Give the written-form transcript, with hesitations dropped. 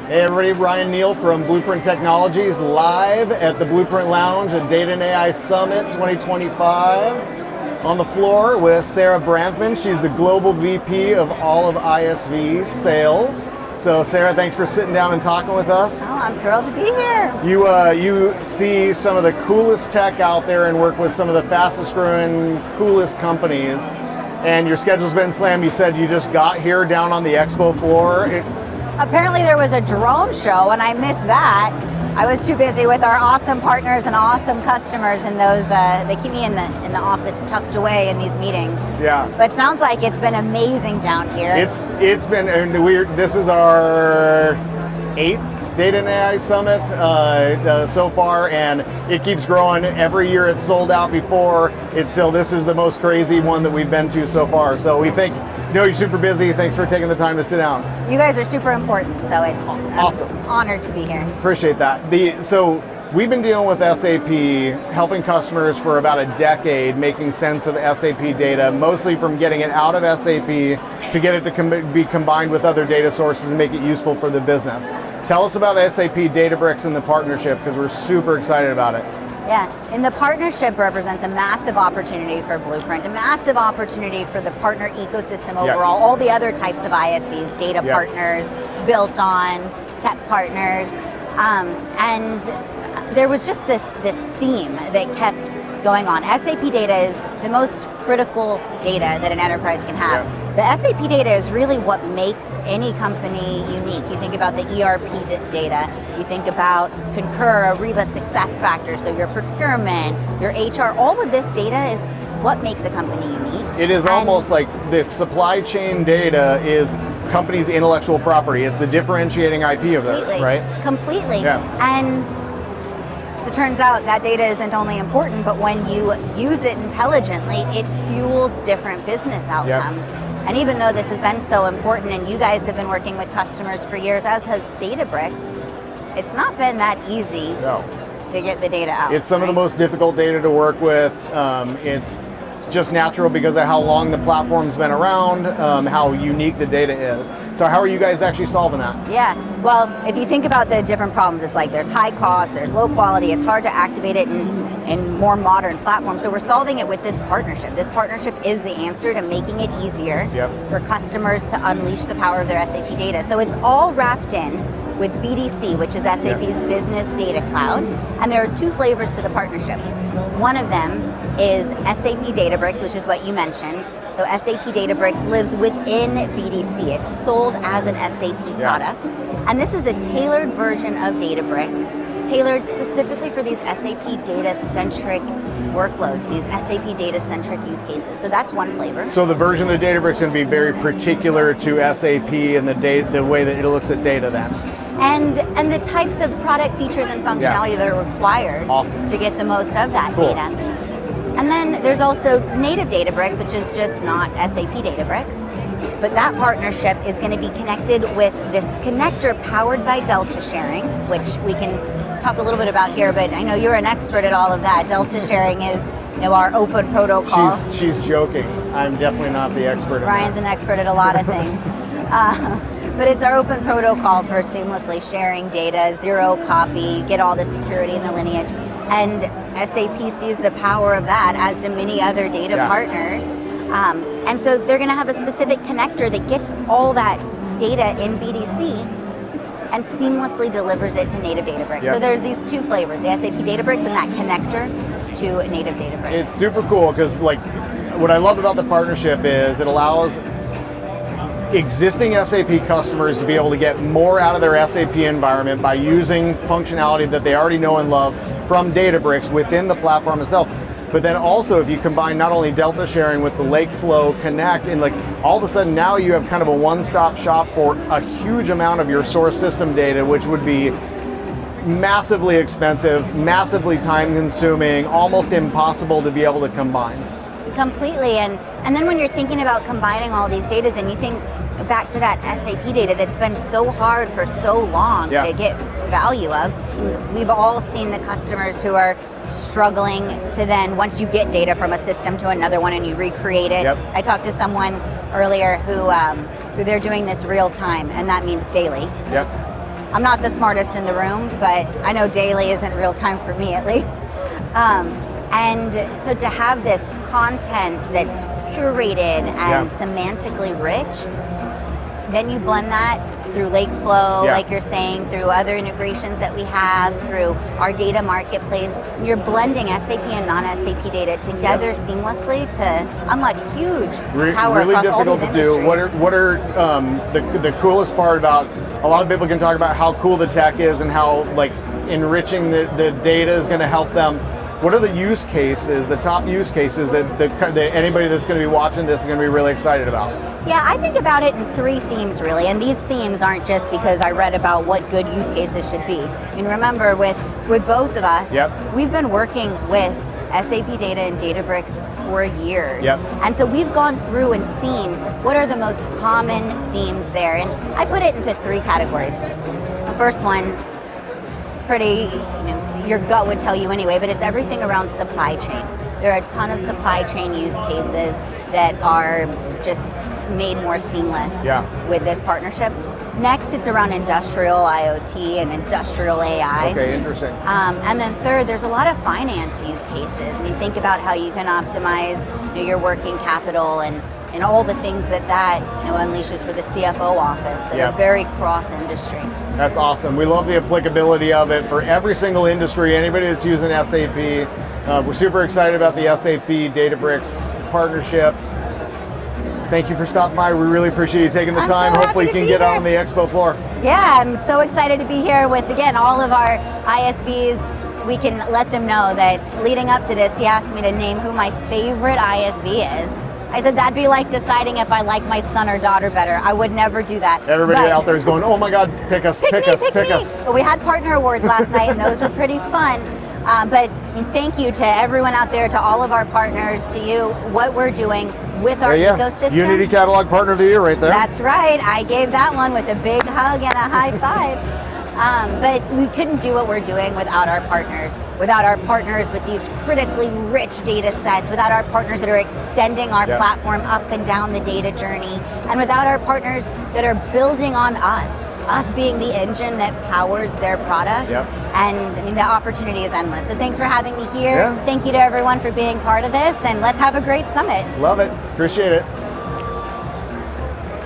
Hey everybody, Ryan Neal from Blueprint Technologies, live at the Blueprint Lounge at Data and AI Summit 2025. On the floor with Sarah Branfman. She's the Global VP of all of ISV Sales. So Sarah, thanks for sitting down and talking with us. Oh, I'm thrilled to be here. You see some of the coolest tech out there and work with some of the fastest growing, coolest companies. And your schedule's been slammed. You said you just got here down on the expo floor. Apparently there was a drone show and I missed that. I was too busy with our awesome partners and awesome customers, and those they keep me in the office tucked away in these meetings. Yeah. But sounds like it's been amazing down here. It's been, and this is our 8th Data and AI Summit so far, and it keeps growing. Every year it's sold out before. This is the most crazy one that we've been to so far. So we think, you're super busy. Thanks for taking the time to sit down. You guys are super important, so it's awesome. I'm honored to be here. Appreciate that. So we've been dealing with SAP, helping customers for about a decade, making sense of SAP data, mostly from getting it out of SAP to get it to be combined with other data sources and make it useful for the business. Tell us about SAP Databricks and the partnership, because we're super excited about it. Yeah, and the partnership represents a massive opportunity for Blueprint, a massive opportunity for the partner ecosystem overall, all the other types of ISVs, data partners, built-ons, tech partners, and there was just this theme that kept going on. SAP data is the most critical data that an enterprise can have. The SAP data is really what makes any company unique. You think about the ERP data, you think about Concur, Ariba SuccessFactors, so your procurement, your HR, all of this data is what makes a company unique. It is almost like the supply chain data is company's intellectual property. It's the differentiating IP of it, right? Completely. Yeah. And so it turns out that data isn't only important, but when you use it intelligently, it fuels different business outcomes. Yep. And even though this has been so important, and you guys have been working with customers for years, as has Databricks, it's not been that easy to get the data out. It's some of the most difficult data to work with. It's just natural because of how long the platform's been around, how unique the data is. So how are you guys actually solving that? Yeah, well, if you think about the different problems, it's like there's high cost, there's low quality, it's hard to activate it in more modern platforms. So we're solving it with this partnership. This partnership is the answer to making it easier for customers to unleash the power of their SAP data. So it's all wrapped in with BDC, which is SAP's Business Data Cloud. And there are 2 flavors to the partnership. One of them is SAP Databricks, which is what you mentioned. So SAP Databricks lives within BDC. It's sold as an SAP product. And this is a tailored version of Databricks, tailored specifically for these SAP data-centric workloads, these SAP data-centric use cases. So that's one flavor. So the version of Databricks is going to be very particular to SAP and the way that it looks at data then. And the types of product features and functionality that are required to get the most of that data. And then there's also native Databricks, which is just not SAP Databricks. But that partnership is going to be connected with this connector powered by Delta sharing, which we can talk a little bit about here, but I know you're an expert at all of that. Delta sharing is our open protocol. She's joking. I'm definitely not the expert. Ryan's an expert at a lot of things. But it's our open protocol for seamlessly sharing data, zero copy, get all the security and the lineage. And SAP sees the power of that, as do many other data partners. And so they're going to have a specific connector that gets all that data in BDC and seamlessly delivers it to native Databricks. So there are these 2 flavors, the SAP Databricks and that connector to native Databricks. It's super cool because what I love about the partnership is it allows existing SAP customers to be able to get more out of their SAP environment by using functionality that they already know and love from Databricks within the platform itself. But then also if you combine not only Delta sharing with the Lakeflow Connect, and all of a sudden now you have kind of a one-stop shop for a huge amount of your source system data, which would be massively expensive, massively time consuming, almost impossible to be able to combine. Completely, and then when you're thinking about combining all these data, then you think back to that SAP data that's been so hard for so long to get value of. We've all seen the customers who are struggling to then, once you get data from a system to another one and you recreate it. I talked to someone earlier who they're doing this real time, and that means daily. I'm not the smartest in the room, but I know daily isn't real time for me at least. And so to have this content that's curated and semantically rich, then you blend that through Lakeflow, like you're saying, through other integrations that we have, through our data marketplace. You're blending SAP and non-SAP data together seamlessly to unlock huge power really across all difficult these to do. industries. What are the coolest part about, a lot of people can talk about how cool the tech is and how like enriching the data is going to help them. What are the use cases, the top use cases that anybody that's going to be watching this is going to be really excited about? Yeah, I think about it in 3 themes really, and these themes aren't just because I read about what good use cases should be. I mean, remember with both of us, we've been working with SAP data and Databricks for years. And so we've gone through and seen what are the most common themes there, and I put it into 3 categories. The first one, it's pretty, your gut would tell you anyway, but it's everything around supply chain. There are a ton of supply chain use cases that are just made more seamless with this partnership. Next, it's around industrial IoT and industrial AI. Okay, interesting. And then third, there's a lot of finance use cases. I mean, think about how you can optimize your working capital and all the things that unleashes for the CFO office that are very cross-industry. That's awesome. We love the applicability of it for every single industry, anybody that's using SAP. We're super excited about the SAP Databricks partnership. Thank you for stopping by. We really appreciate you taking the time. Hopefully you can get on the expo floor. Yeah, I'm so excited to be here with, again, all of our ISVs. We can let them know that leading up to this, he asked me to name who my favorite ISV is. I said that'd be like deciding if I like my son or daughter better. I would never do that. Everybody out there is going, oh my God, pick us, pick us. But we had partner awards last night, and those were pretty fun. But thank you to everyone out there, to all of our partners, to you, what we're doing with our ecosystem. Unity Catalog Partner of the Year right there. That's right. I gave that one with a big hug and a high five. But we couldn't do what we're doing without our partners with these critically rich data sets, without our partners that are extending our platform up and down the data journey, and without our partners that are building on us being the engine that powers their product. And I mean, the opportunity is endless. So thanks for having me here. Thank you to everyone for being part of this, and let's have a great summit. Love it. Appreciate it.